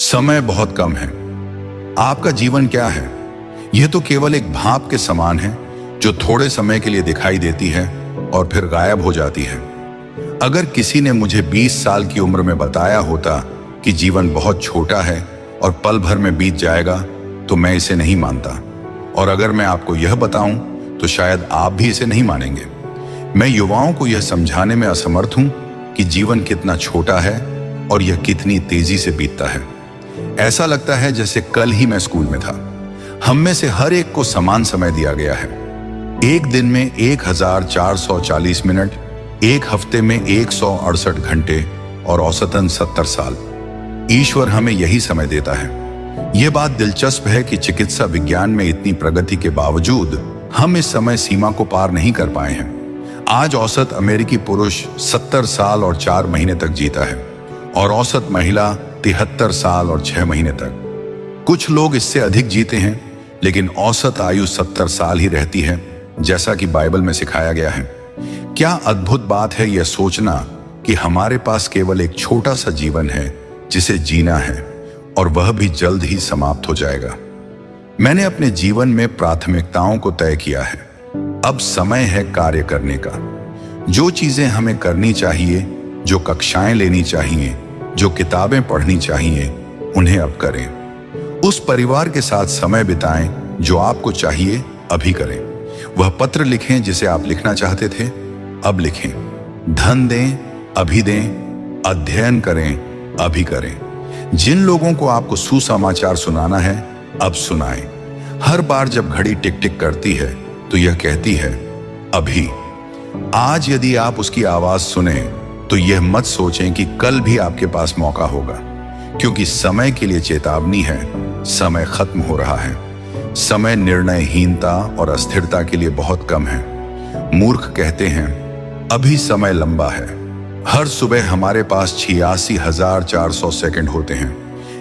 समय बहुत कम है। आपका जीवन क्या है? यह तो केवल एक भाप के समान है जो थोड़े समय के लिए दिखाई देती है और फिर गायब हो जाती है। अगर किसी ने मुझे 20 साल की उम्र में बताया होता कि जीवन बहुत छोटा है और पल भर में बीत जाएगा, तो मैं इसे नहीं मानता। और अगर मैं आपको यह बताऊं तो शायद आप भी इसे नहीं मानेंगे। मैं युवाओं को यह समझाने में असमर्थ हूं कि जीवन कितना छोटा है और यह कितनी तेजी से बीतता है। ऐसा लगता है जैसे कल ही मैं स्कूल में था। हम में से हर एक को समान समय दिया गया है। एक दिन में 1440 मिनट, एक हफ्ते में 168 घंटे और औसतन 70 साल। ईश्वर हमें यही समय देता है। यह बात दिलचस्प है कि चिकित्सा विज्ञान में इतनी प्रगति के बावजूद हम इस समय सीमा को पार नहीं कर पाए हैं। आज औसत अमेरिकी पुरुष 70 साल और 4 महीने तक जीता है और औसत महिला 73 साल और 6 महीने तक। कुछ लोग इससे अधिक जीते हैं, लेकिन औसत आयु 70 साल ही रहती है, जैसा कि बाइबल में सिखाया गया है। क्या अद्भुत बात है यह सोचना कि हमारे पास केवल एक छोटा सा जीवन है जिसे जीना है, और वह भी जल्द ही समाप्त हो जाएगा। मैंने अपने जीवन में प्राथमिकताओं को तय किया है। अब समय है कार्य करने का। जो चीजें हमें करनी चाहिए, जो कक्षाएं लेनी चाहिए, जो किताबें पढ़नी चाहिए, उन्हें अब करें। उस परिवार के साथ समय बिताएं जो आपको चाहिए, अभी करें। वह पत्र लिखें जिसे आप लिखना चाहते थे, अब लिखें। धन दें, अभी दें। अध्ययन करें, अभी करें। जिन लोगों को आपको सुसमाचार सुनाना है, अब सुनाएं। हर बार जब घड़ी टिक टिक करती है तो यह कहती है, अभी। आज यदि आप उसकी आवाज सुने तो यह मत सोचें कि कल भी आपके पास मौका होगा, क्योंकि समय के लिए चेतावनी है, समय खत्म हो रहा है। समय निर्णयहीनता और अस्थिरता के लिए बहुत कम है। मूर्ख कहते हैं, अभी समय लंबा है। हर सुबह हमारे पास 86,400 सेकंड होते हैं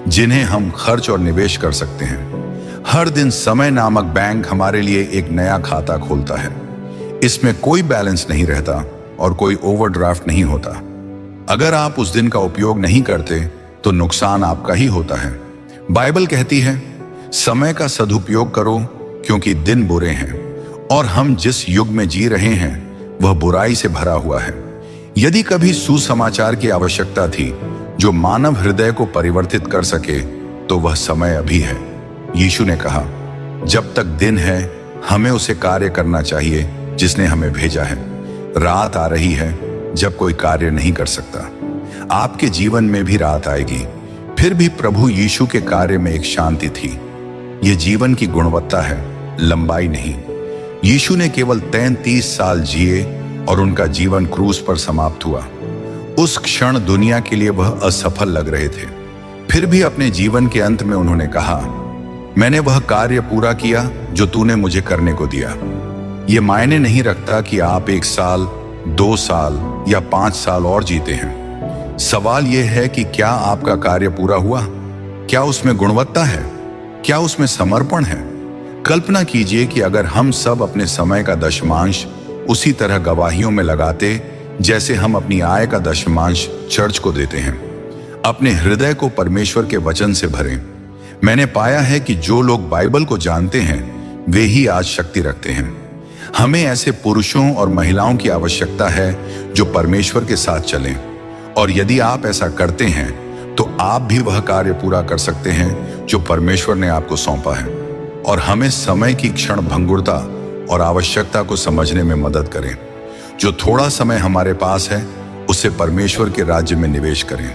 जिन्हें हम खर्च और निवेश कर सकते हैं। हर दिन समय नामक बैंक हमारे लिए एक नया खाता खोलता है। इसमें कोई बैलेंस नहीं रहता और कोई ओवरड्राफ्ट नहीं होता। अगर आप उस दिन का उपयोग नहीं करते तो नुकसान आपका ही होता है। बाइबल कहती है, समय का सदुपयोग करो क्योंकि दिन बुरे हैं, और हम जिस युग में जी रहे हैं वह बुराई से भरा हुआ है। यदि कभी सुसमाचार की आवश्यकता थी जो मानव हृदय को परिवर्तित कर सके, तो वह समय अभी है। यीशु ने कहा, जब तक दिन है हमें उसे कार्य करना चाहिए जिसने हमें भेजा है। रात आ रही है जब कोई कार्य नहीं कर सकता। आपके जीवन में भी रात आएगी। फिर भी प्रभु यीशु के कार्य में एक शांति थी। यह जीवन की गुणवत्ता है, लंबाई नहीं। यीशु ने केवल 33 साल जिए और उनका जीवन क्रूस पर समाप्त हुआ। उस क्षण दुनिया के लिए वह असफल लग रहे थे। फिर भी अपने जीवन के अंत में उन्होंने कहा, मैंने वह कार्य पूरा किया जो तूने मुझे करने को दिया। यह मायने नहीं रखता कि आप 1 साल, 2 साल या 5 साल और जीते हैं। सवाल यह है कि क्या आपका कार्य पूरा हुआ? क्या उसमें गुणवत्ता है? क्या उसमें समर्पण है? कल्पना कीजिए कि अगर हम सब अपने समय का दशमांश उसी तरह गवाहियों में लगाते जैसे हम अपनी आय का दशमांश चर्च को देते हैं। अपने हृदय को परमेश्वर के वचन से भरें। मैंने पाया है कि जो लोग बाइबल को जानते हैं वे ही आज शक्ति रखते हैं। हमें ऐसे पुरुषों और महिलाओं की आवश्यकता है जो परमेश्वर के साथ चलें, और यदि आप ऐसा करते हैं तो आप भी वह कार्य पूरा कर सकते हैं जो परमेश्वर ने आपको सौंपा है। और हमें समय की क्षण भंगुरता और आवश्यकता को समझने में मदद करें। जो थोड़ा समय हमारे पास है उसे परमेश्वर के राज्य में निवेश करें।